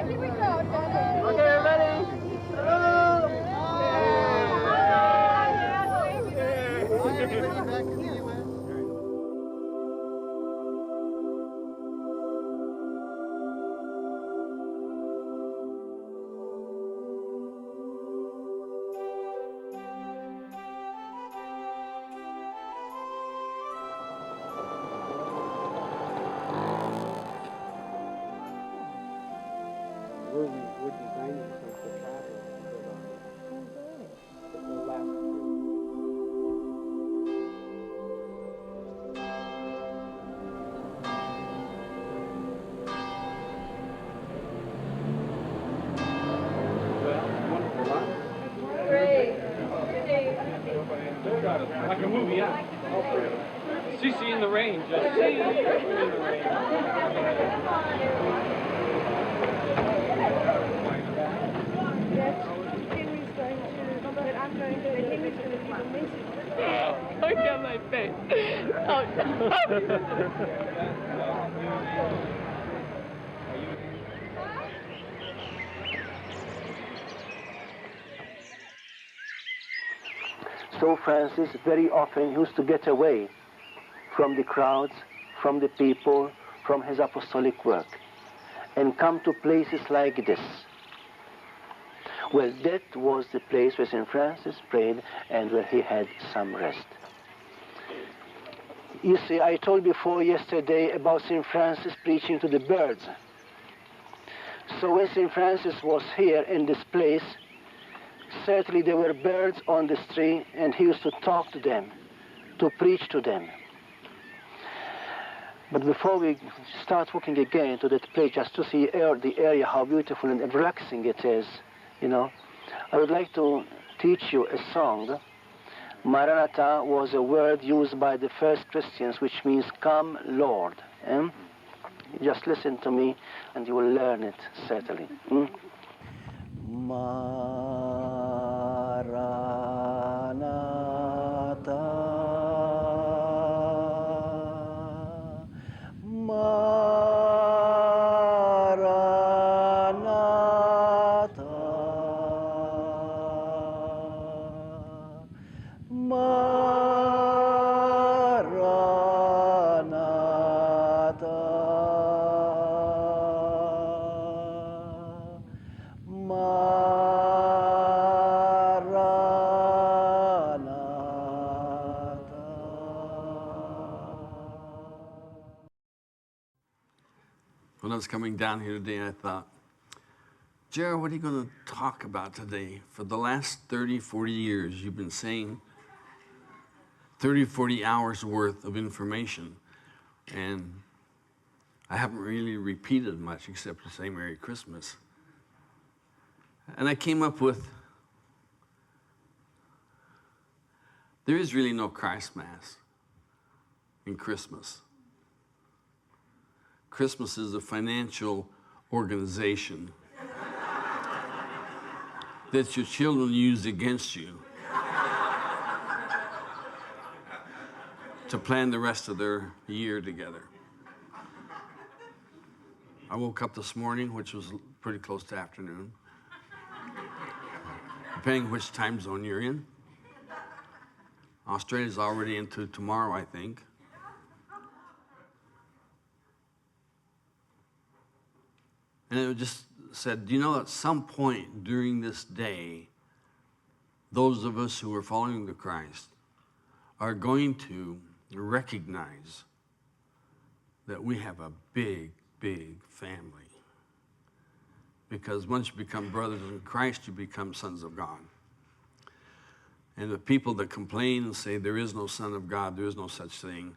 here we go. Okay, ready? We're designing some for travel. The last Great. Like a movie, yeah. CC in the rain, just CC in the rain. Look at my face. Oh, So Francis very often used to get away from the crowds, from the people, from his apostolic work, and come to places like this. Well, that was the place where St. Francis prayed and where he had some rest. You see, I told before yesterday about St. Francis preaching to the birds. So when St. Francis was here in this place, certainly there were birds on this tree, and he used to talk to them, to preach to them. But before we start walking again to that place, just to see the area, how beautiful and relaxing it is, you know, I would like to teach you a song. Maranatha was a word used by the first Christians, which means come, Lord. Just listen to me, and you will learn it, certainly. When I was coming down here today, I thought, Jared, what are you going to talk about today? For the last 30, 40 years, you've been saying 30, 40 hours worth of information. And I haven't really repeated much except to say Merry Christmas. And I came up with, there is really no Christ Mass in Christmas. Christmas is a financial organization that your children use against you to plan the rest of their year together. I woke up this morning, which was pretty close to afternoon, depending which time zone you're in. Australia's already into tomorrow, I think. And it just said, you know, at some point during this day, those of us who are following the Christ are going to recognize that we have a big, big family. Because once you become brothers in Christ, you become sons of God. And the people that complain and say there is no Son of God, there is no such thing,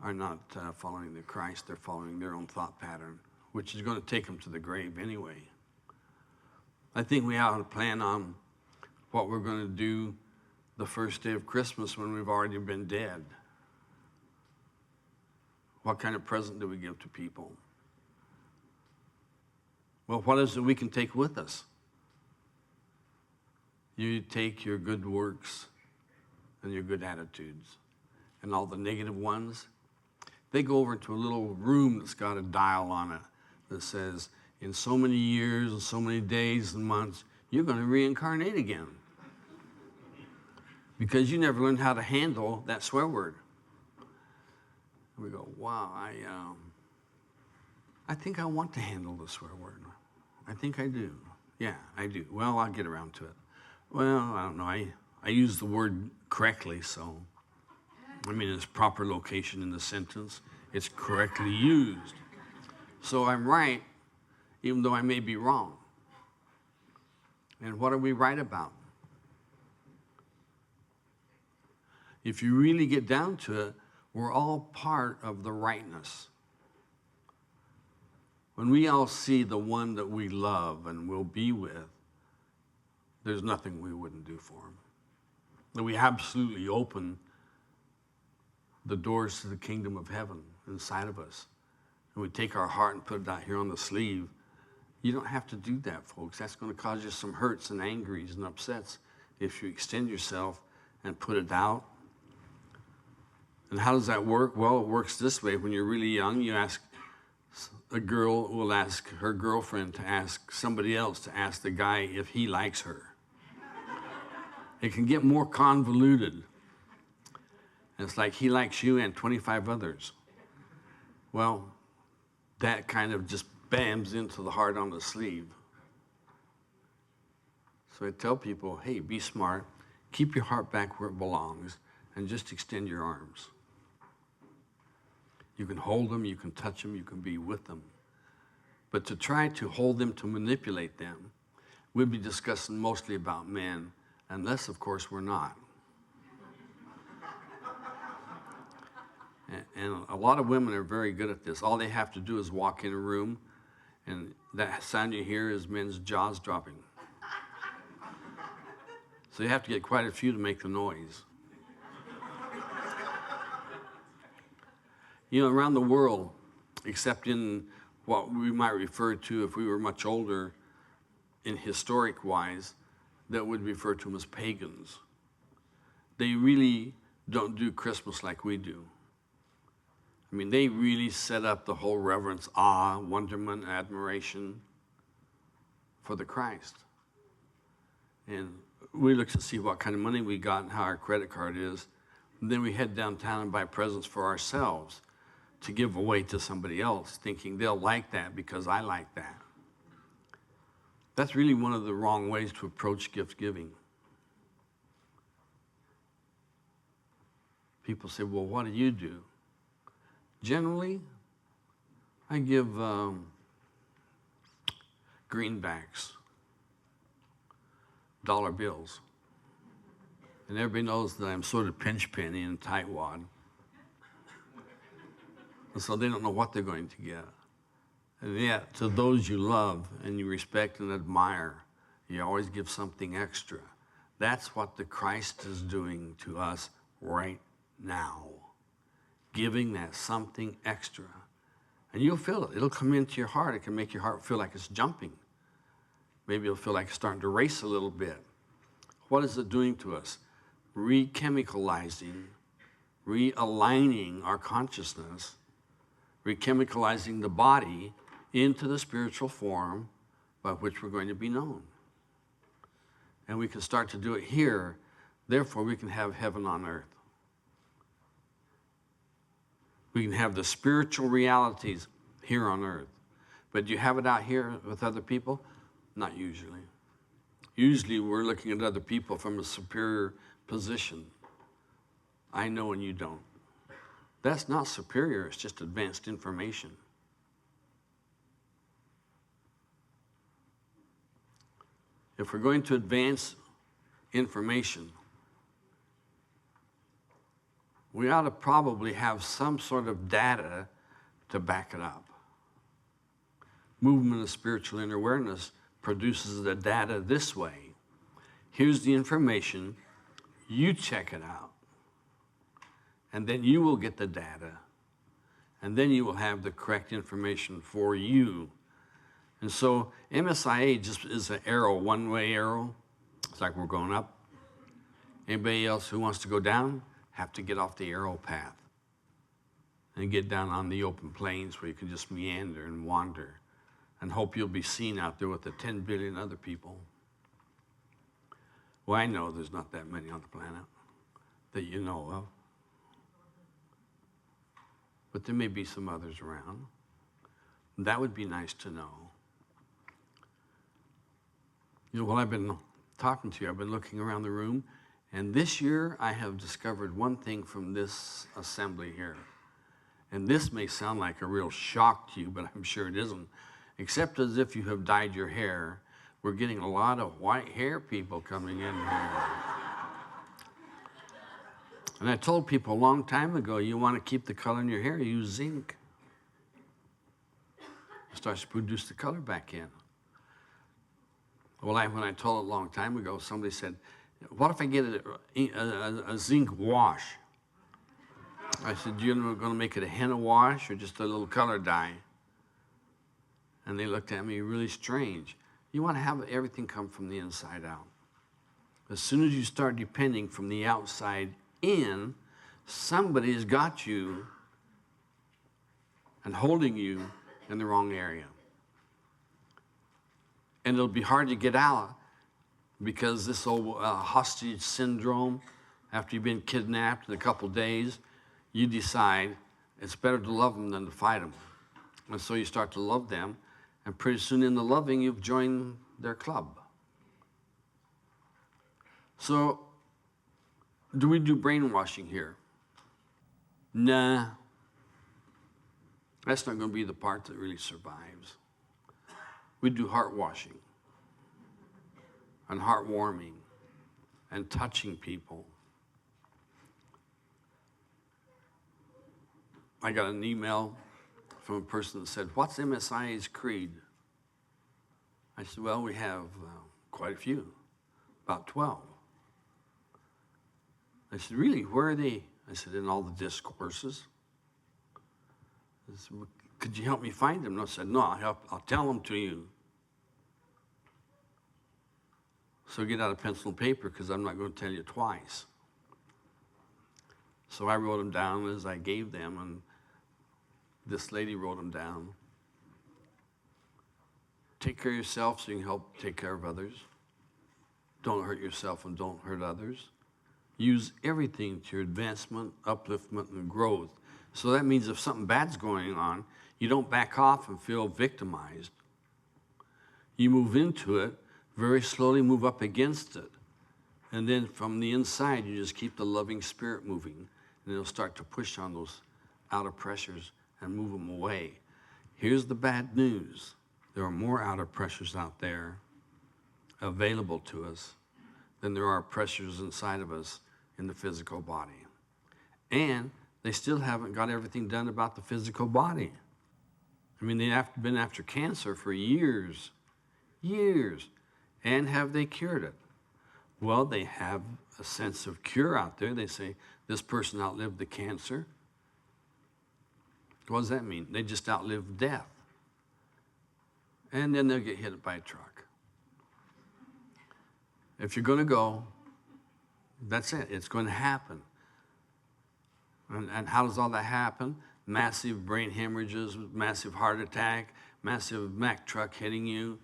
are not following the Christ, they're following their own thought pattern, which is going to take them to the grave anyway. I think we ought to plan on what we're going to do the first day of Christmas when we've already been dead. What kind of present do we give to people? Well, what is it we can take with us? You take your good works and your good attitudes, and all the negative ones, they go over to a little room that's got a dial on it that says, in so many years and so many days and months, you're going to reincarnate again. Because you never learned how to handle that swear word. And we go, wow, I think I want to handle the swear word. I think I do. Yeah, I do. Well, I'll get around to it. Well, I don't know. I use the word correctly, so I mean its proper location in the sentence. It's correctly used. So I'm right, even though I may be wrong. And what are we right about? If you really get down to it, we're all part of the rightness. When we all see the one that we love and will be with, there's nothing we wouldn't do for him. And we absolutely open the doors to the kingdom of heaven inside of us. And we take our heart and put it out here on the sleeve. You don't have to do that, folks. That's going to cause you some hurts and angries and upsets if you extend yourself and put it out. And how does that work? Well, it works this way. When you're really young, you ask, a girl will ask her girlfriend to ask somebody else to ask the guy if he likes her. It can get more convoluted. And it's like he likes you and 25 others. Well, that kind of just bams into the heart on the sleeve. So I tell people, hey, be smart, keep your heart back where it belongs, and just extend your arms. You can hold them, you can touch them, you can be with them. But to try to hold them, to manipulate them, we'd be discussing mostly about men, unless, of course, we're not. And a lot of women are very good at this. All they have to do is walk in a room, and that sound you hear is men's jaws dropping. So you have to get quite a few to make the noise. You know, around the world, except in what we might refer to, if we were much older, in historic-wise, that would refer to them as pagans. They really don't do Christmas like we do. I mean, they really set up the whole reverence, awe, wonderment, admiration for the Christ. And we look to see what kind of money we got and how our credit card is. And then we head downtown and buy presents for ourselves to give away to somebody else, thinking they'll like that because I like that. That's really one of the wrong ways to approach gift giving. People say, well, what do you do? Generally, I give greenbacks, dollar bills. And everybody knows that I'm sort of pinch penny and tightwad. And so they don't know what they're going to get. And yet, to those you love and you respect and admire, you always give something extra. That's what the Christ is doing to us right now. Giving that something extra. And you'll feel it. It'll come into your heart. It can make your heart feel like it's jumping. Maybe it'll feel like it's starting to race a little bit. What is it doing to us? Re-chemicalizing, realigning our consciousness, re-chemicalizing the body into the spiritual form by which we're going to be known. And we can start to do it here. Therefore, we can have heaven on earth. We can have the spiritual realities here on earth. But do you have it out here with other people? Not usually. Usually we're looking at other people from a superior position. I know and you don't. That's not superior, it's just advanced information. If we're going to advance information, we ought to probably have some sort of data to back it up. Movement of spiritual inner awareness produces the data this way. Here's the information, you check it out, and then you will get the data, and then you will have the correct information for you. And so MSIA just is an arrow, one-way arrow. It's like we're going up. Anybody else who wants to go down have to get off the arrow path and get down on the open plains where you can just meander and wander and hope you'll be seen out there with the 10 billion other people. Well, I know there's not that many on the planet that you know of. But there may be some others around. That would be nice to know. You know, while I've been talking to you, I've been looking around the room, and this year I have discovered one thing from this assembly here. And this may sound like a real shock to you, but I'm sure it isn't. Except as if you have dyed your hair, we're getting a lot of white hair people coming in here. And I told people a long time ago, you want to keep the color in your hair, use zinc. It starts to produce the color back in. Well, when I told it a long time ago, somebody said, what if I get a zinc wash? I said, you're going to make it a henna wash or just a little color dye? And they looked at me really strange. You want to have everything come from the inside out. As soon as you start depending from the outside in, somebody's got you and holding you in the wrong area. And it'll be hard to get out because this old hostage syndrome, after you've been kidnapped in a couple days, you decide it's better to love them than to fight them. And so you start to love them, and pretty soon in the loving, you've joined their club. So, do we do brainwashing here? Nah. That's not going to be the part that really survives. We do heart washing and heartwarming and touching people. I got an email from a person that said, what's MSI's creed? I said, well, we have quite a few, about 12. I said, really, where are they? I said, in all the discourses. I said, well, could you help me find them? And I said, no, I'll tell them to you. So get out a pencil and paper because I'm not going to tell you twice. So I wrote them down as I gave them, and this lady wrote them down. Take care of yourself so you can help take care of others. Don't hurt yourself and don't hurt others. Use everything to your advancement, upliftment, and growth. So that means if something bad's going on, you don't back off and feel victimized. You move into it, very slowly move up against it. And then from the inside, you just keep the loving spirit moving. And it'll start to push on those outer pressures and move them away. Here's the bad news. There are more outer pressures out there available to us than there are pressures inside of us in the physical body. And they still haven't got everything done about the physical body. I mean, they've been after cancer for years. And have they cured it? Well, they have a sense of cure out there. They say, this person outlived the cancer. What does that mean? They just outlived death. And then they'll get hit by a truck. If you're going to go, that's it. It's going to happen. And how does all that happen? Massive brain hemorrhages, massive heart attack, massive Mack truck hitting you.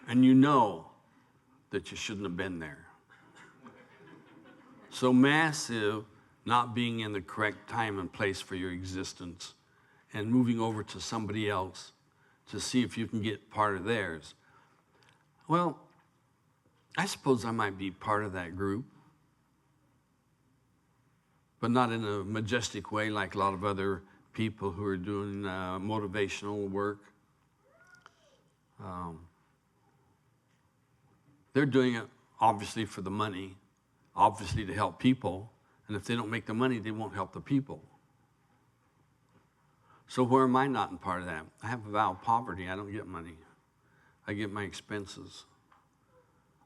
And you know that you shouldn't have been there. So massive not being in the correct time and place for your existence and moving over to somebody else to see if you can get part of theirs. Well, I suppose I might be part of that group, but not in a majestic way like a lot of other people who are doing motivational work. They're doing it obviously for the money, obviously to help people, and if they don't make the money, they won't help the people. So where am I not in part of that? I have a vow of poverty. I don't get money. I get my expenses.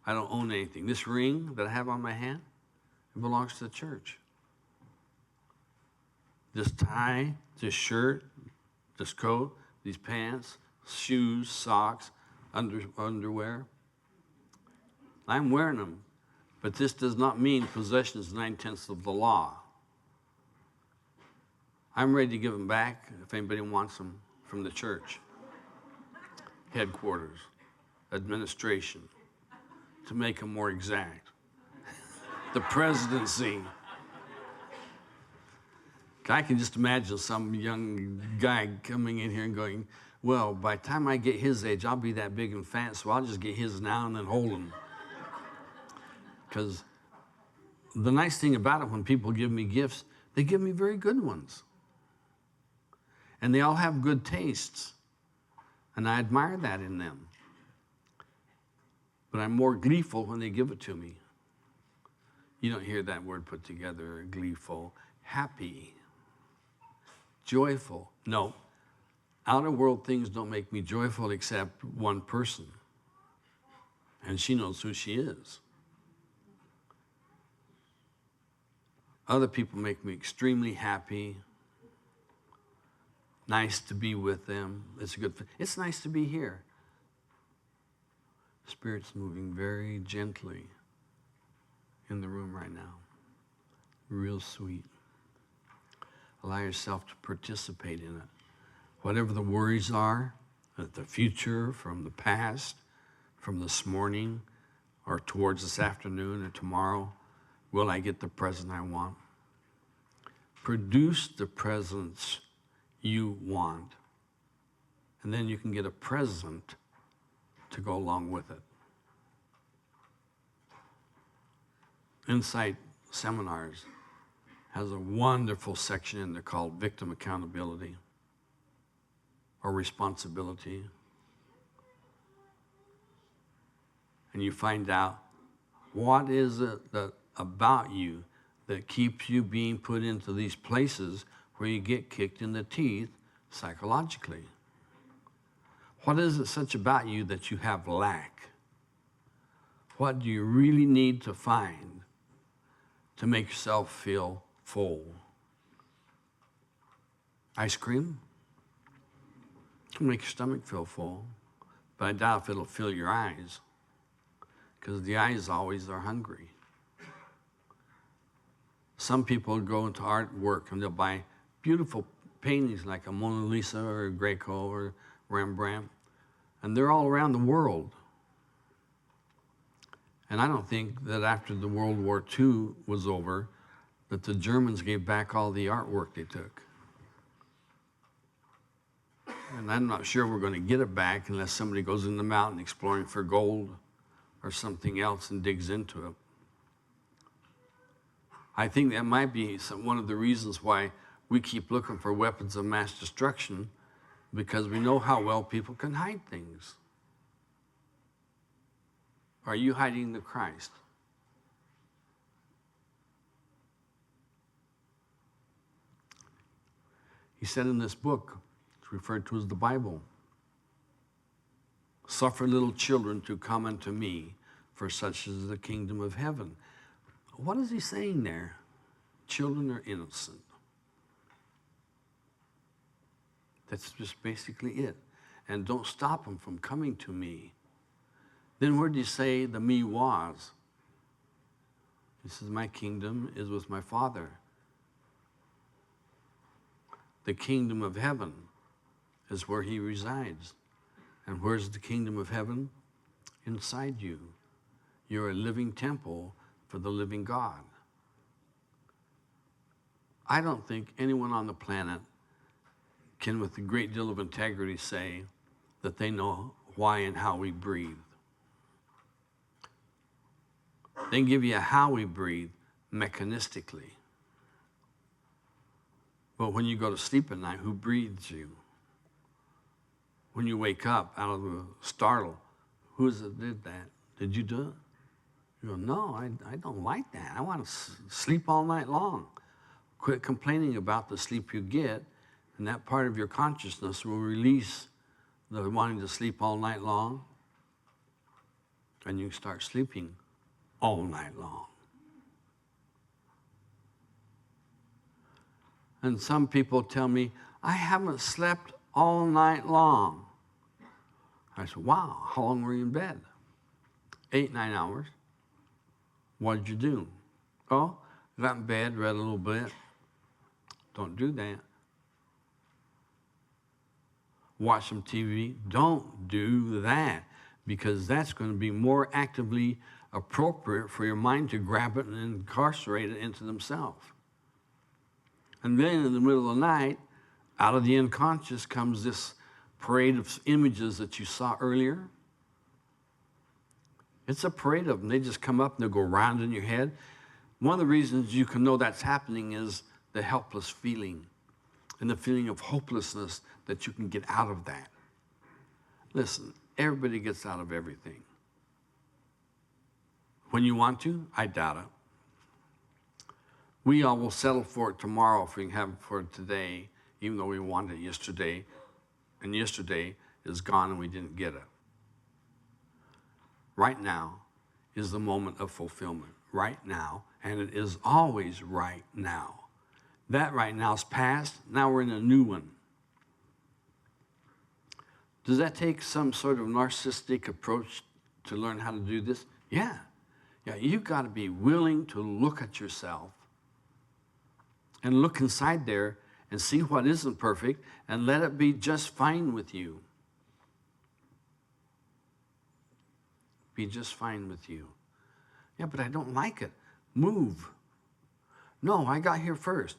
I don't own anything. This ring that I have on my hand, it belongs to the church. This tie, this shirt, this coat, these pants, shoes, socks, underwear, I'm wearing them, but this does not mean possession is 9/10 of the law. I'm ready to give them back if anybody wants them from the church. Headquarters, administration, to make them more exact. The presidency. I can just imagine some young guy coming in here and going, well, by the time I get his age, I'll be that big and fat, so I'll just get his now and then hold him. Because the nice thing about it, when people give me gifts, they give me very good ones. And they all have good tastes. And I admire that in them. But I'm more gleeful when they give it to me. You don't hear that word put together, gleeful. Happy. Joyful. No. Outer world things don't make me joyful except one person. And she knows who she is. Other people make me extremely happy. Nice to be with them. It's nice to be here. Spirit's moving very gently in the room right now. Real sweet. Allow yourself to participate in it. Whatever the worries are, the future, from the past, from this morning, or towards this afternoon or tomorrow, will I get the present I want? Produce the presents you want. And then you can get a present to go along with it. Insight Seminars has a wonderful section in there called Victim Accountability or Responsibility. And you find out what is it that about you that keeps you being put into these places where you get kicked in the teeth psychologically. What is it such about you that you have lack? What do you really need to find to make yourself feel full? Ice cream? It'll make your stomach feel full, but I doubt if it'll fill your eyes, because the eyes always are hungry. Some people go into artwork and they'll buy beautiful paintings like a Mona Lisa or a Greco or Rembrandt, and they're all around the world. And I don't think that after the World War II was over, that the Germans gave back all the artwork they took. And I'm not sure we're going to get it back unless somebody goes in the mountain exploring for gold or something else and digs into it. I think that might be one of the reasons why we keep looking for weapons of mass destruction, because we know how well people can hide things. Are you hiding the Christ? He said in this book, it's referred to as the Bible, suffer little children to come unto me, for such is the kingdom of heaven. What is he saying there? Children are innocent. That's just basically it. And don't stop them from coming to me. Then where do you say the me was? He says, my kingdom is with my Father. The kingdom of heaven is where he resides. And where's the kingdom of heaven? Inside you. You're a living temple for the living God. I don't think anyone on the planet can, with a great deal of integrity, say that they know why and how we breathe. They can give you a how we breathe mechanistically. But when you go to sleep at night, who breathes you? When you wake up out of the startle, who is it that did that? Did you do it? You go, no, I don't like that. I want to sleep all night long. Quit complaining about the sleep you get, and that part of your consciousness will release the wanting to sleep all night long, and you start sleeping all night long. And some people tell me, I haven't slept all night long. I said, wow, how long were you in bed? 8, 9 hours. What did you do? Oh, got in bed, read a little bit. Don't do that. watch some TV. Don't do that, because that's going to be more actively appropriate for your mind to grab it and incarcerate it into themselves. And then in the middle of the night, out of the unconscious comes this parade of images that you saw earlier. It's a parade of them. They just come up and they'll go around in your head. One of the reasons you can know that's happening is the helpless feeling and the feeling of hopelessness that you can get out of that. Listen, everybody gets out of everything. When you want to, I doubt it. We all will settle for it tomorrow if we can have it for today, even though we wanted it yesterday, and yesterday is gone and we didn't get it. Right now is the moment of fulfillment. Right now, and it is always right now. That right now is past, now we're in a new one. Does that take some sort of narcissistic approach to learn how to do this? Yeah. Yeah, you've got to be willing to look at yourself and look inside there and see what isn't perfect and let it be just fine with you. Be just fine with you. Yeah, but I don't like it. Move. No, I got here first.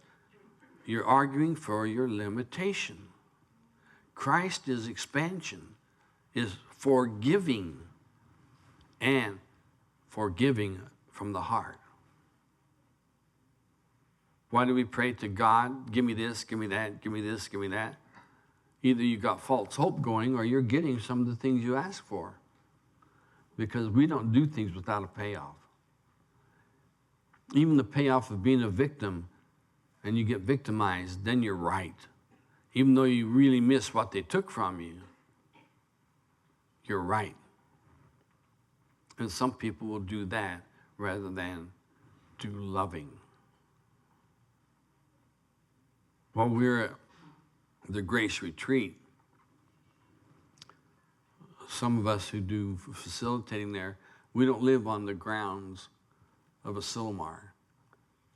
You're arguing for your limitation. Christ is expansion, is forgiving, and forgiving from the heart. Why do we pray to God, give me this, give me that, give me this, give me that? Either you got false hope going or you're getting some of the things you ask for. Because we don't do things without a payoff. Even the payoff of being a victim and you get victimized, then you're right. Even though you really miss what they took from you, you're right. And some people will do that rather than do loving. While we're at the Grace Retreat, some of us who do facilitating there, we don't live on the grounds of a Silmar.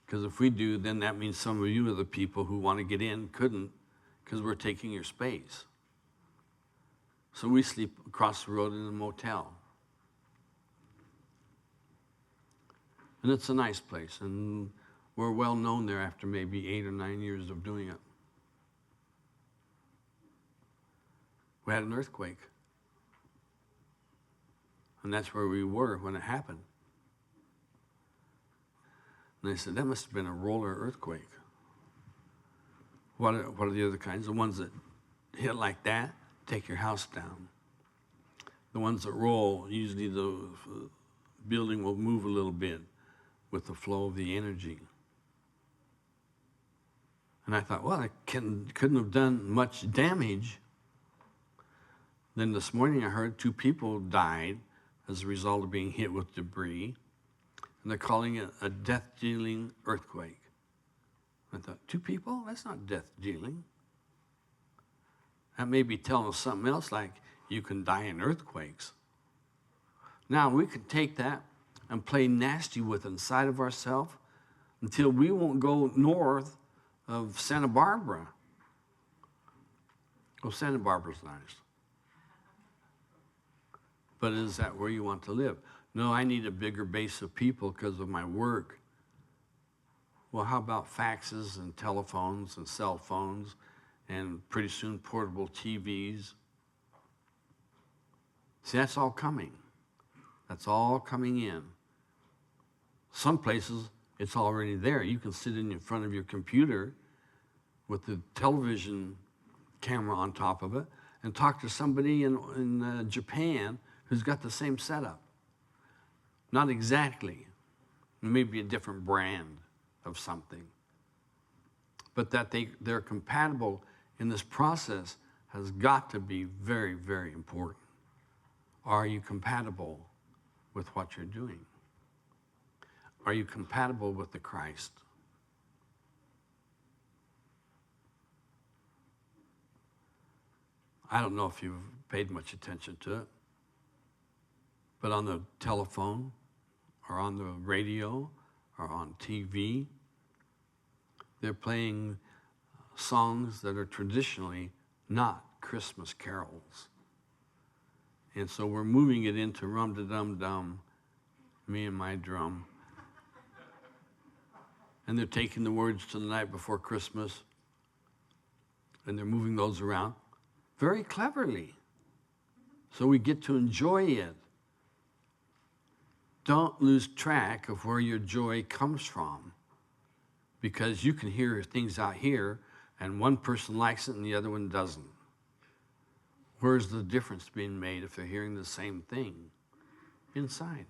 Because if we do, then that means some of you are the people who want to get in couldn't, because we're taking your space. So we sleep across the road in a motel. And it's a nice place, and we're well known there after maybe 8 or 9 years of doing it. We had an earthquake. And that's where we were when it happened. And they said, that must have been a roller earthquake. What are the other kinds? The ones that hit like that, take your house down. The ones that roll, usually the building will move a little bit with the flow of the energy. And I thought, well, it couldn't have done much damage. Then this morning I heard 2 people died as a result of being hit with debris. And they're calling it a death-dealing earthquake. I thought, 2 people? That's not death-dealing. That may be telling us something else, like you can die in earthquakes. Now, we could take that and play nasty with it inside of ourselves until we won't go north of Santa Barbara. Oh, Santa Barbara's nice. But is that where you want to live? No, I need a bigger base of people because of my work. Well, how about faxes and telephones and cell phones and pretty soon portable TVs? See, that's all coming. That's all coming in. Some places, it's already there. You can sit in front of your computer with the television camera on top of it and talk to somebody in Japan who's got the same setup. Not exactly. Maybe a different brand of something. But that they're compatible in this process has got to be very, very important. Are you compatible with what you're doing? Are you compatible with the Christ? I don't know if you've paid much attention to it, but on the telephone or on the radio or on TV, they're playing songs that are traditionally not Christian. Christmas carols. And so we're moving it into rum-da-dum-dum, me and my drum. And they're taking the words to the night before Christmas, and they're moving those around very cleverly. So we get to enjoy it. Don't lose track of where your joy comes from, because you can hear things out here, and one person likes it and the other one doesn't. Where's the difference being made if they're hearing the same thing inside?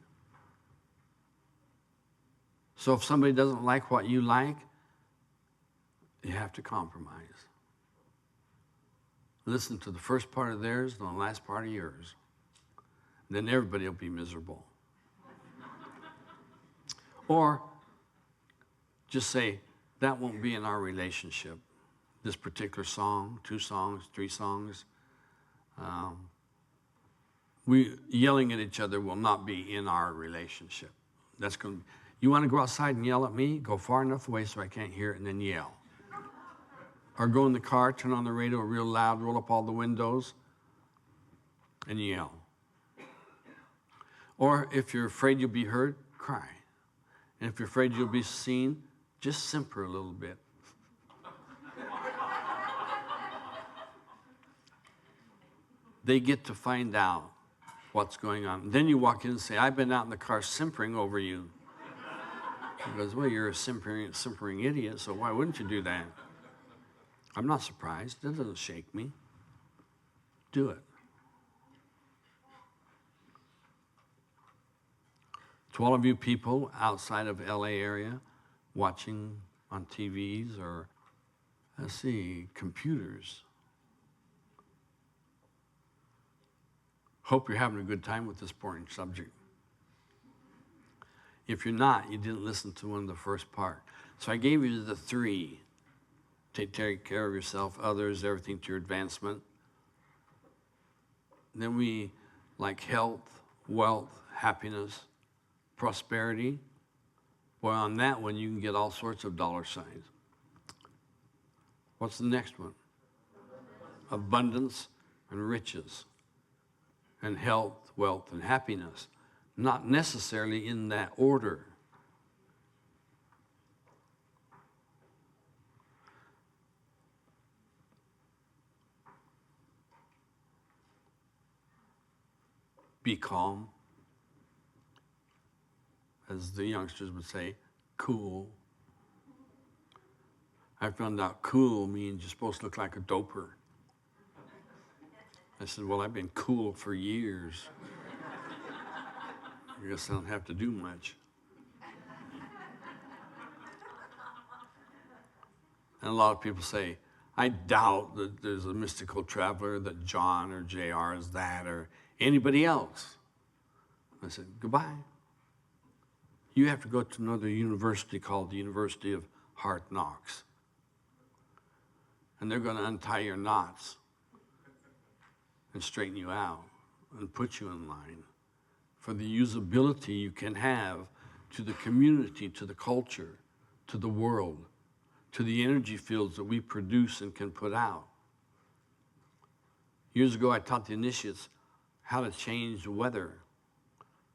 So if somebody doesn't like what you like, you have to compromise. Listen to the first part of theirs and the last part of yours. Then everybody will be miserable. Or just say, that won't be in our relationship. This particular song, 2 songs, 3 songs. We yelling at each other will not be in our relationship. That's going to be, you want to go outside and yell at me? Go far enough away so I can't hear it and then yell. Or go in the car, turn on the radio real loud, roll up all the windows and yell. Or if you're afraid you'll be heard, cry. And if you're afraid you'll be seen, just simper a little bit. They get to find out what's going on. Then you walk in and say, I've been out in the car simpering over you. He goes, well, you're a simpering idiot, so why wouldn't you do that? I'm not surprised. That doesn't shake me. Do it. To all of you people outside of LA area watching on TVs or, let's see, computers, hope you're having a good time with this boring subject. If you're not, you didn't listen to one of the first part. So I gave you the 3. Take care of yourself, others, everything to your advancement. Then we like health, wealth, happiness, prosperity. Boy, on that one, you can get all sorts of dollar signs. What's the next one? Abundance and riches. And health, wealth, and happiness. Not necessarily in that order. Be calm. As the youngsters would say, cool. I found out cool means you're supposed to look like a doper. I said, well, I've been cool for years. I guess I don't have to do much. And a lot of people say, I doubt that there's a mystical traveler, that John or JR is that, or anybody else. I said, goodbye. You have to go to another university called the University of Hard Knocks. And they're going to untie your knots and straighten you out and put you in line for the usability you can have to the community, to the culture, to the world, to the energy fields that we produce and can put out. Years ago, I taught the initiates how to change the weather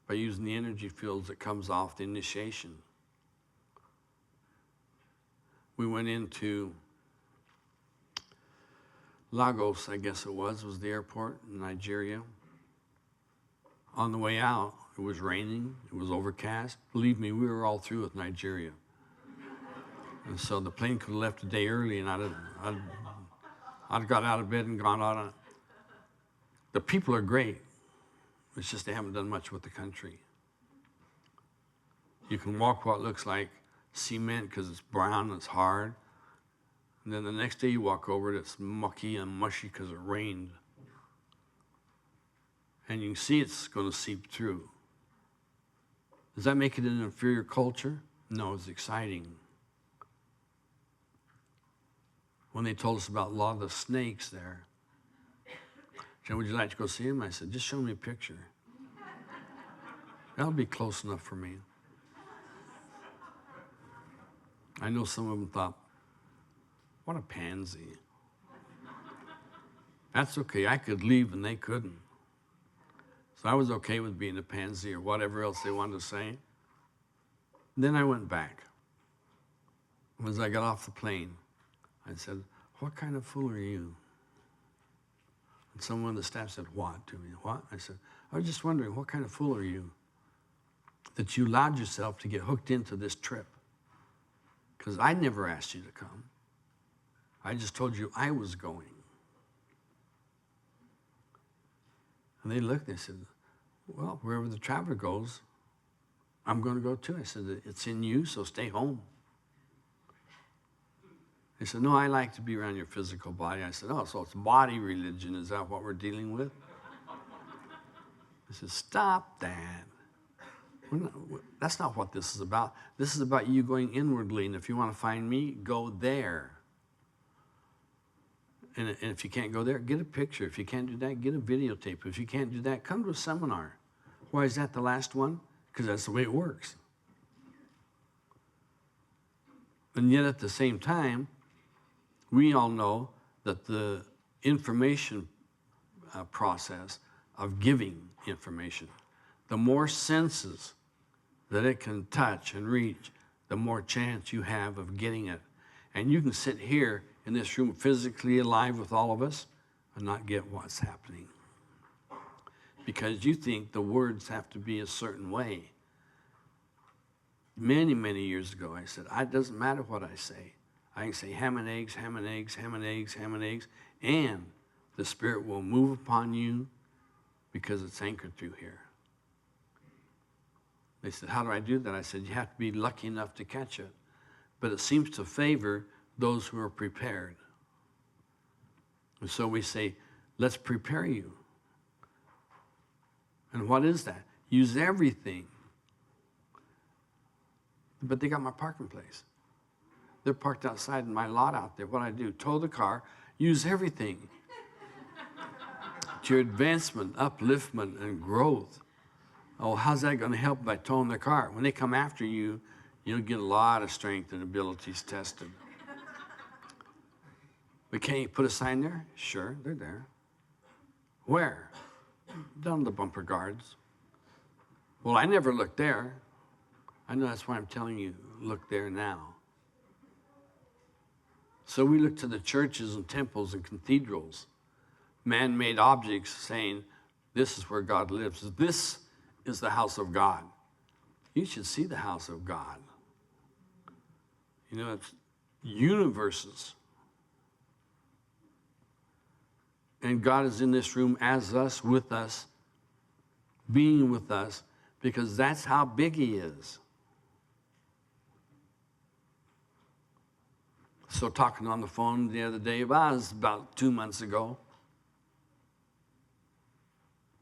by using the energy fields that comes off the initiation. We went into Lagos, I guess it was the airport in Nigeria. On the way out, it was raining, it was overcast. Believe me, we were all through with Nigeria. And so the plane could have left a day early and I'd got out of bed and gone out on it. The people are great. It's just they haven't done much with the country. You can walk what looks like cement because it's brown and it's hard. And then the next day you walk over it, it's mucky and mushy because it rained. And you can see it's going to seep through. Does that make it an inferior culture? No, it's exciting. When they told us about a lot of the snakes there, John, would you like to go see them? I said, just show me a picture. That'll be close enough for me. I know some of them thought, what a pansy. That's okay. I could leave and they couldn't. So I was okay with being a pansy or whatever else they wanted to say. Then I went back. As I got off the plane, I said, "What kind of fool are you?" And someone on the staff said, "What?" to me. "What?" I said, "I was just wondering, what kind of fool are you that you allowed yourself to get hooked into this trip? Because I never asked you to come. I just told you I was going." And they looked, they said, "Well, wherever the traveler goes, I'm going to go too." I said, "It's in you, so stay home." They said, "No, I like to be around your physical body." I said, "Oh, so it's body religion. Is that what we're dealing with?" I said, "Stop that. That's not what this is about. This is about you going inwardly, and if you want to find me, go there. And if you can't go there, get a picture. If you can't do that, get a videotape. If you can't do that, come to a seminar." Why is that the last one? Because that's the way it works. And yet at the same time, we all know that the information process of giving information, the more senses that it can touch and reach, the more chance you have of getting it. And you can sit here in this room physically alive with all of us and not get what's happening. Because you think the words have to be a certain way. Many, many years ago, I said, it doesn't matter what I say. I can say ham and eggs, ham and eggs, ham and eggs, ham and eggs, and the Spirit will move upon you because it's anchored through here. They said, "How do I do that?" I said, "You have to be lucky enough to catch it. But it seems to favor those who are prepared." And so we say, let's prepare you. And what is that? Use everything. But they got my parking place. They're parked outside in my lot out there. What I do, tow the car, use everything to your advancement, upliftment, and growth. Oh, how's that going to help by towing their car? When they come after you, you'll get a lot of strength and abilities tested. But can't you put a sign there? Sure, they're there. Where? Down the bumper guards. Well, I never looked there. I know, that's why I'm telling you, look there now. So we look to the churches and temples and cathedrals, man-made objects saying, this is where God lives. This is the house of God. You should see the house of God. You know, it's universes. And God is in this room as us, with us, being with us, because that's how big He is. So talking on the phone the other day, it was about 2 months ago.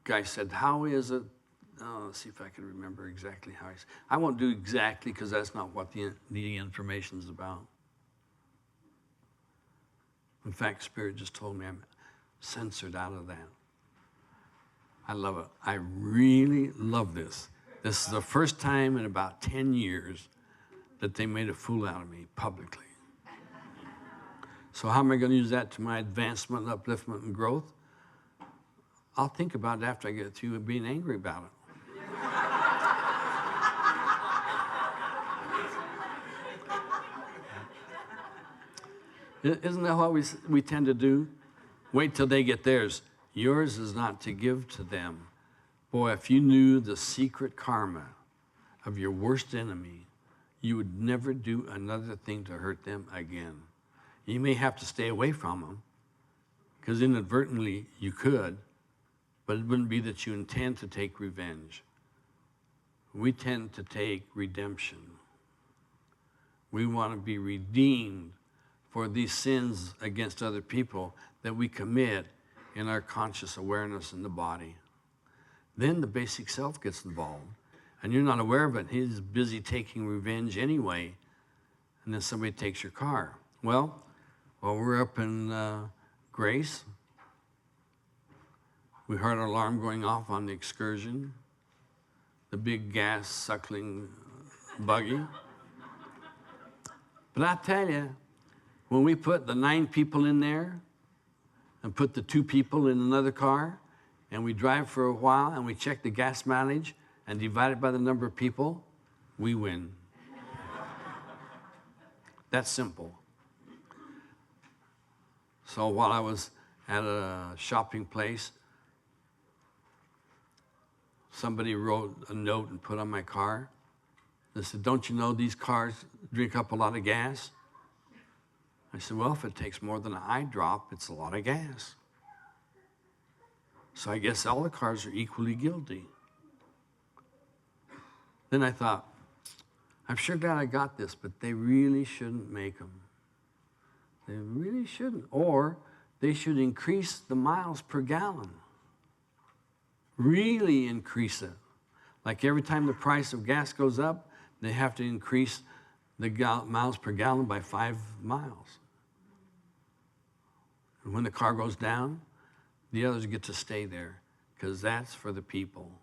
Guy said, "How is it?" Oh, let's see if I can remember exactly how he said. I won't do exactly because that's not what the information is about. In fact, Spirit just told me I'm censored out of that. I love it. I really love this. This is the first time in about 10 years that they made a fool out of me publicly. So how am I going to use that to my advancement, upliftment, and growth? I'll think about it after I get through being angry about it. Isn't that what we tend to do? Wait till they get theirs. Yours is not to give to them. Boy, if you knew the secret karma of your worst enemy, you would never do another thing to hurt them again. You may have to stay away from them, because inadvertently you could, but it wouldn't be that you intend to take revenge. We tend to take redemption. We want to be redeemed for these sins against other people that we commit in our conscious awareness in the body. Then the basic self gets involved, and you're not aware of it. He's busy taking revenge anyway, and then somebody takes your car. Well, while we're up in Grace, we heard an alarm going off on the excursion, the big gas-suckling buggy. But I tell you, when we put the 9 people in there, and put the 2 people in another car, and we drive for a while, and we check the gas mileage, and divide it by the number of people, we win. That's simple. So while I was at a shopping place, somebody wrote a note and put on my car. They said, "Don't you know these cars drink up a lot of gas?" I said, "Well, if it takes more than an eye drop, it's a lot of gas. So I guess all the cars are equally guilty." Then I thought, I'm sure glad I got this, but they really shouldn't make them. They really shouldn't. Or they should increase the miles per gallon. Really increase it. Like every time the price of gas goes up, they have to increase the miles per gallon by 5 miles. And when the car goes down, the others get to stay there because that's for the people.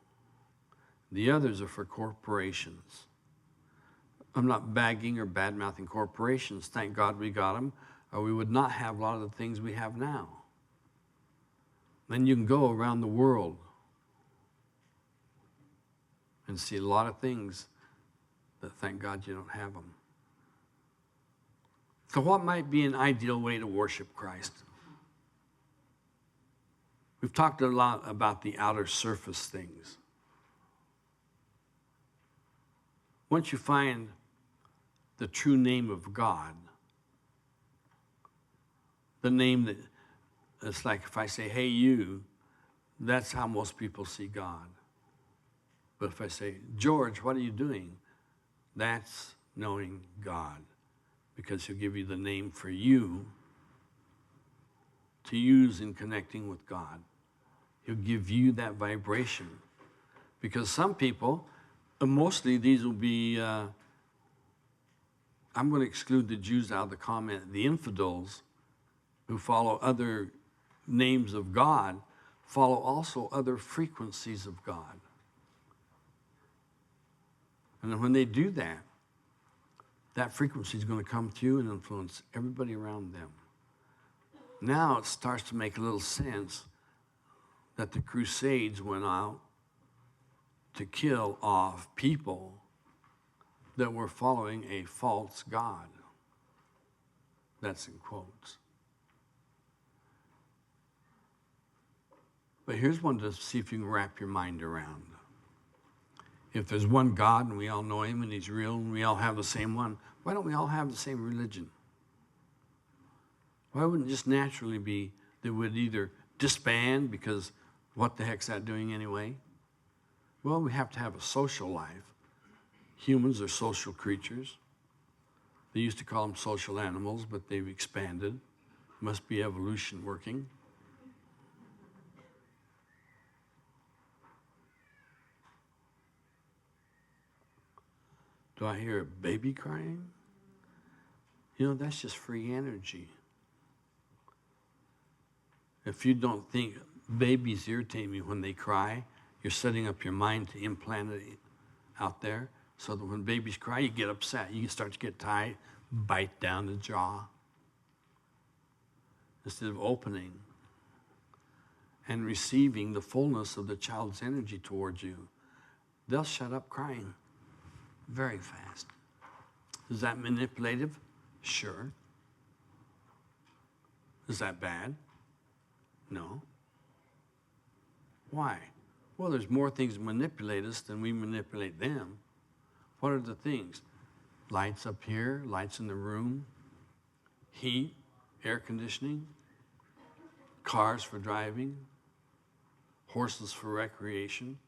The others are for corporations. I'm not bagging or bad-mouthing corporations. Thank God we got them, or we would not have a lot of the things we have now. Then you can go around the world and see a lot of things that thank God you don't have them. So what might be an ideal way to worship Christ? We've talked a lot about the outer surface things. Once you find the true name of God, the name that, it's like if I say, "Hey, you," that's how most people see God. But if I say, "George, what are you doing?" that's knowing God, because he'll give you the name for you to use in connecting with God. He'll give you that vibration. Because some people, mostly these will be, I'm going to exclude the Jews out of the comment. The infidels who follow other names of God follow also other frequencies of God. And when they do that, that frequency is going to come to you and influence everybody around them. Now it starts to make a little sense that the Crusades went out to kill off people that were following a false God. That's in quotes. But here's one to see if you can wrap your mind around. If there's one God and we all know him and he's real and we all have the same one, why don't we all have the same religion? Why wouldn't it just naturally be that we'd either disband because what the heck's that doing anyway? Well, we have to have a social life. Humans are social creatures. They used to call them social animals, but they've expanded. Must be evolution working. Do I hear a baby crying? You know, that's just free energy. If you don't think babies irritate me when they cry, you're setting up your mind to implant it out there so that when babies cry, you get upset. You start to get tight, bite down the jaw. Instead of opening and receiving the fullness of the child's energy towards you, they'll shut up crying very fast. Is that manipulative? Sure. Is that bad? No. Why? Well, there's more things that manipulate us than we manipulate them. What are the things? Lights up here, lights in the room, heat, air conditioning, cars for driving, horses for recreation.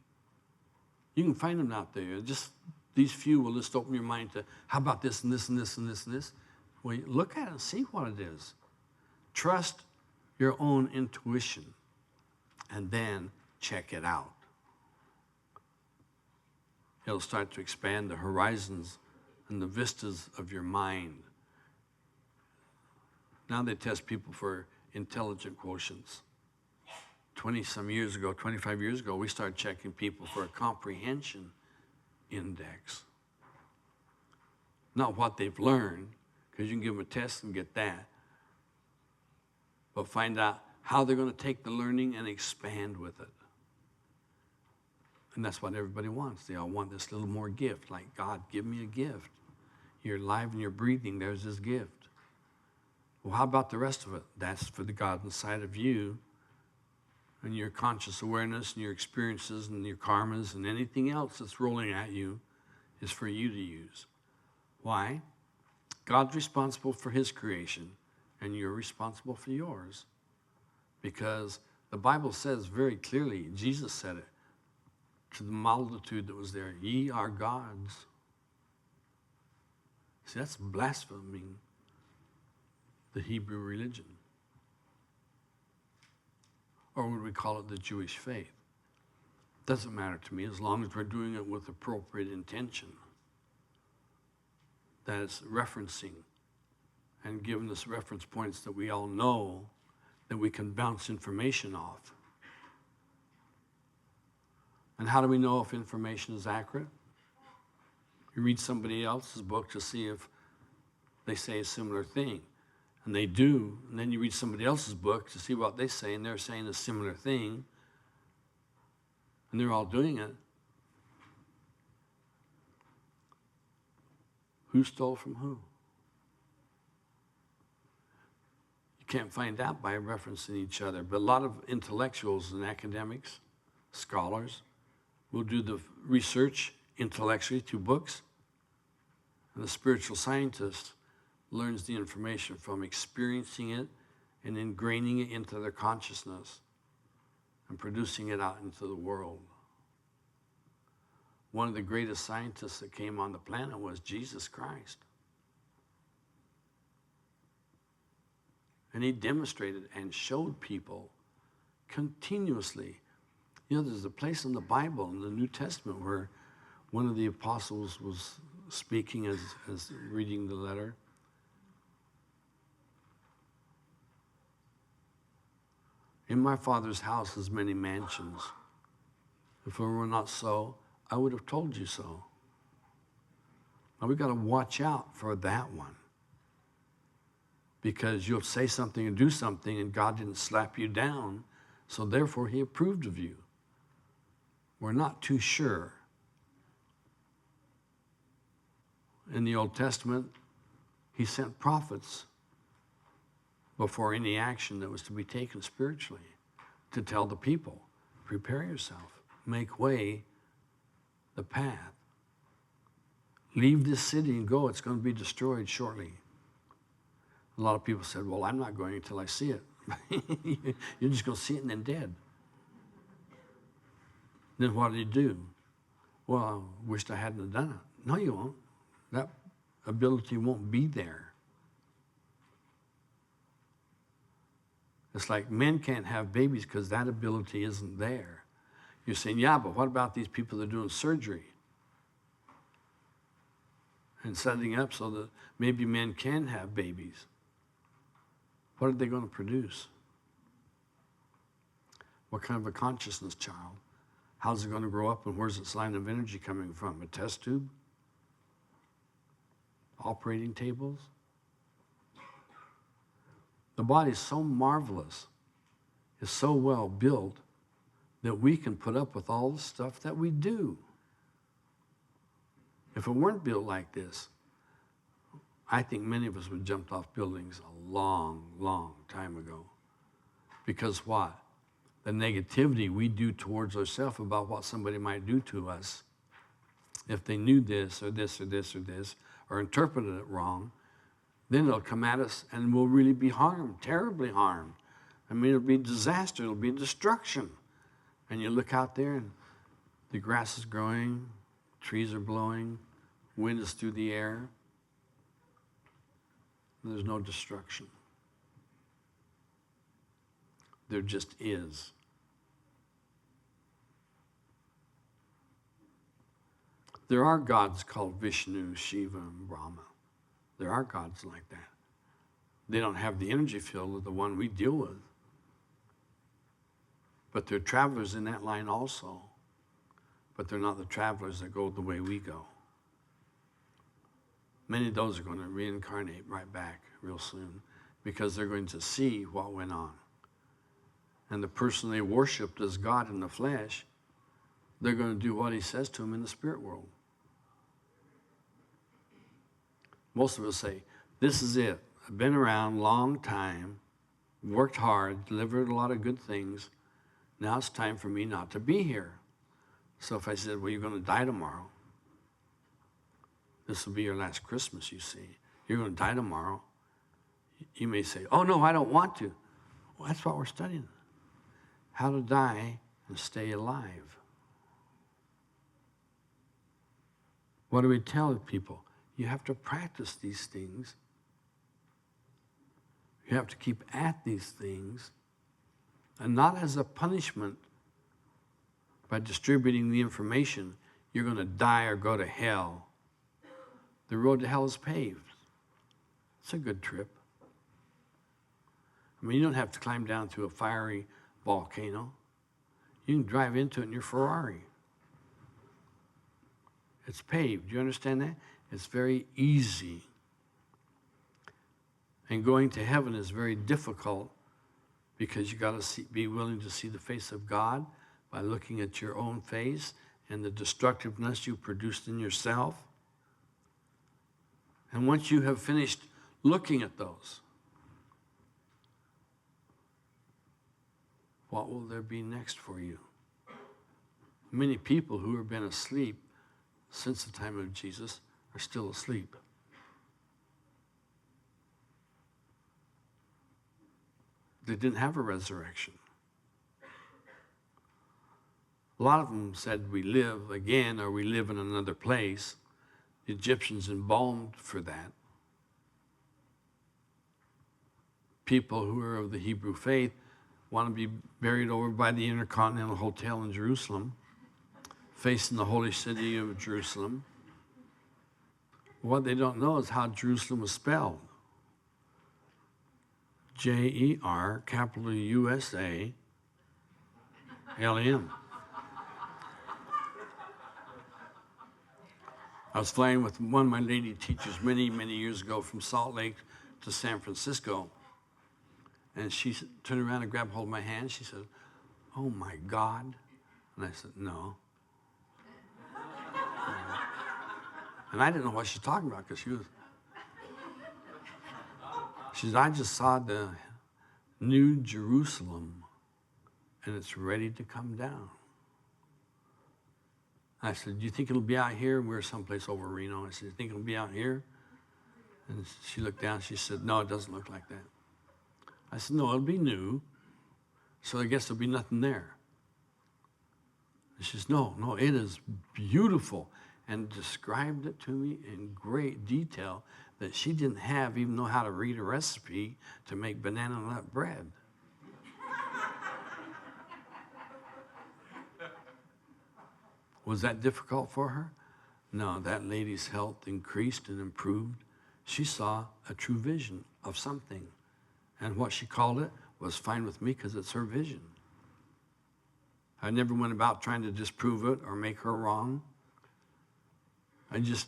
You can find them out there. Just these few will just open your mind to, how about this and this and this and this and this? Well, you look at it and see what it is. Trust your own intuition and then check it out. It'll start to expand the horizons and the vistas of your mind. Now they test people for intelligent quotients. 20-some years ago, 25 years ago, we started checking people for a comprehension index. Not what they've learned, because you can give them a test and get that, but find out how they're going to take the learning and expand with it. And that's what everybody wants. They all want this little more gift, like, God, give me a gift. You're alive and you're breathing, there's this gift. Well, how about the rest of it? That's for the God inside of you, and your conscious awareness and your experiences and your karmas and anything else that's rolling at you is for you to use. Why? God's responsible for his creation, and you're responsible for yours. Because the Bible says very clearly, Jesus said it to the multitude that was there, ye are gods. See, that's blaspheming the Hebrew religion. Or would we call it the Jewish faith? Doesn't matter to me as long as we're doing it with appropriate intention. That is referencing and giving us reference points that we all know that we can bounce information off. And how do we know if information is accurate? You read somebody else's book to see if they say a similar thing. And they do, and then you read somebody else's book to see what they say, and they're saying a similar thing, and they're all doing it. Who stole from who? You can't find out by referencing each other, but a lot of intellectuals and academics, scholars, will do the research intellectually through books, and the spiritual scientist learns the information from experiencing it and ingraining it into their consciousness and producing it out into the world. One of the greatest scientists that came on the planet was Jesus Christ. And he demonstrated and showed people continuously. You know, there's a place in the Bible, in the New Testament, where one of the apostles was speaking as reading the letter. In my Father's house is many mansions. If it were not so, I would have told you so. Now we've got to watch out for that one. Because you'll say something and do something and God didn't slap you down, so therefore he approved of you. We're not too sure. In the Old Testament, he sent prophets before any action that was to be taken spiritually to tell the people, prepare yourself, make way, the path. Leave this city and go, it's going to be destroyed shortly. A lot of people said, well, I'm not going until I see it. You're just going to see it and then dead. Then what do you do? Well, I wished I hadn't done it. No, you won't. That ability won't be there. It's like men can't have babies because that ability isn't there. You're saying, yeah, but what about these people that are doing surgery? And setting up so that maybe men can have babies. What are they going to produce? What kind of a consciousness child? How's it going to grow up, and where's its line of energy coming from? A test tube? Operating tables? The body is so marvelous, is so well built, that we can put up with all the stuff that we do. If it weren't built like this, I think many of us would have jumped off buildings a long, long time ago. Because what? The negativity we do towards ourselves about what somebody might do to us, if they knew this or this or this or this, or interpreted it wrong, then it'll come at us and we'll really be harmed, terribly harmed. I mean, it'll be disaster, it'll be destruction. And you look out there and the grass is growing, trees are blowing, wind is through the air. There's no destruction. There just is. There are gods called Vishnu, Shiva, and Brahma. There are gods like that. They don't have the energy field of the one we deal with. But they're travelers in that line also. But they're not the travelers that go the way we go. Many of those are going to reincarnate right back real soon because they're going to see what went on. and the person they worshiped as God in the flesh, they're going to do what he says to them in the spirit world. Most of us say, this is it. I've been around a long time, worked hard, delivered a lot of good things. Now it's time for me not to be here. So if I said, well, you're going to die tomorrow, this will be your last Christmas, you see. You're going to die tomorrow. You may say, oh, no, I don't want to. Well, that's what we're studying. How to die and stay alive. What do we tell people? You have to practice these things. You have to keep at these things, and not as a punishment by distributing the information, you're going to die or go to hell. The road to hell is paved. It's a good trip. I mean, you don't have to climb down through a fiery volcano. You can drive into it in your Ferrari. It's paved. Do you understand that? It's very easy. And going to heaven is very difficult because you got to be willing to see the face of God by looking at your own face and the destructiveness you produced in yourself. And once you have finished looking at those, what will there be next for you? Many people who have been asleep since the time of Jesus are still asleep. They didn't have a resurrection. A lot of them said we live again or we live in another place. The Egyptians embalmed for that. People who are of the Hebrew faith want to be buried over by the Intercontinental Hotel in Jerusalem, facing the holy city of Jerusalem. What they don't know is how Jerusalem was spelled. J-E-R, capital U-S-A-L-M. I was flying with one of my lady teachers many, many years ago from Salt Lake to San Francisco. And she turned around and grabbed hold of my hand. She said, oh my God. And I said, no. And I didn't know what she was talking about because she said, I just saw the New Jerusalem and it's ready to come down. I said, do you think it'll be out here? We're someplace over Reno. I said, do you think it'll be out here? And she looked down, she said, no, it doesn't look like that. I said, no, it'll be new, so I guess there'll be nothing there. And she says, no, it is beautiful, and described it to me in great detail that she didn't even know how to read a recipe to make banana nut bread. Was that difficult for her? No, that lady's health increased and improved. She saw a true vision of something. And what she called it was fine with me because it's her vision. I never went about trying to disprove it or make her wrong. I just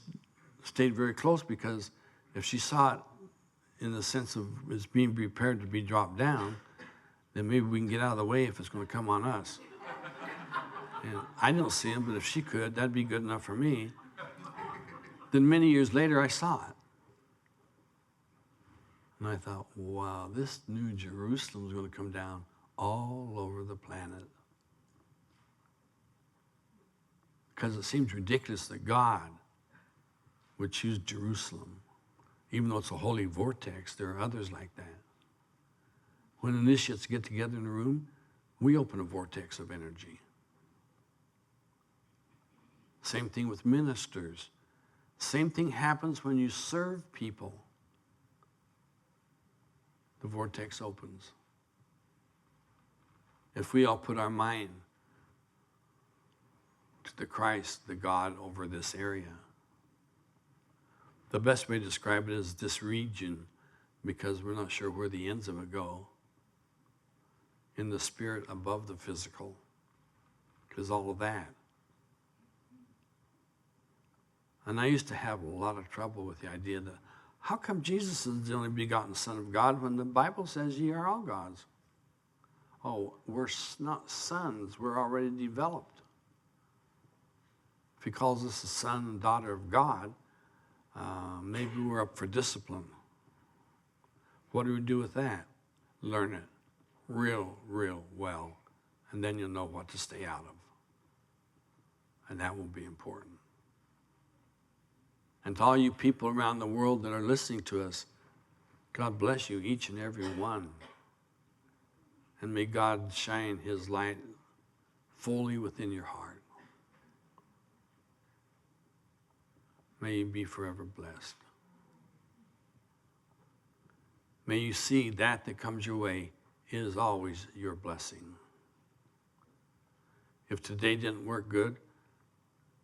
stayed very close because if she saw it in the sense of it's being prepared to be dropped down, then maybe we can get out of the way if it's going to come on us. And I don't see him, but if she could, that'd be good enough for me. Then many years later, I saw it. And I thought, wow, this New Jerusalem is going to come down all over the planet. Because it seems ridiculous that God would choose Jerusalem. Even though it's a holy vortex, there are others like that. When initiates get together in a room, we open a vortex of energy. Same thing with ministers. Same thing happens when you serve people. The vortex opens. If we all put our mind to the Christ, the God over this area. The best way to describe it is this region, because we're not sure where the ends of it go. In the spirit above the physical, because all of that. And I used to have a lot of trouble with the idea that how come Jesus is the only begotten Son of God when the Bible says ye are all gods? oh, we're not sons, we're already developed. If he calls us a son and daughter of God, maybe we're up for discipline. What do we do with that? Learn it real well, and then you'll know what to stay out of. And that will be important. And to all you people around the world that are listening to us, God bless you, each and every one. And may God shine his light fully within your heart. May you be forever blessed. May you see that comes your way is always your blessing. If today didn't work good,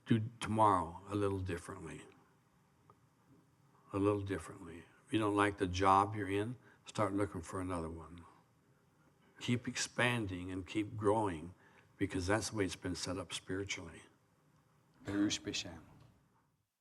do tomorrow a little differently. A little differently. If you don't like the job you're in, start looking for another one. Keep expanding and keep growing, because that's the way it's been set up spiritually. Very special.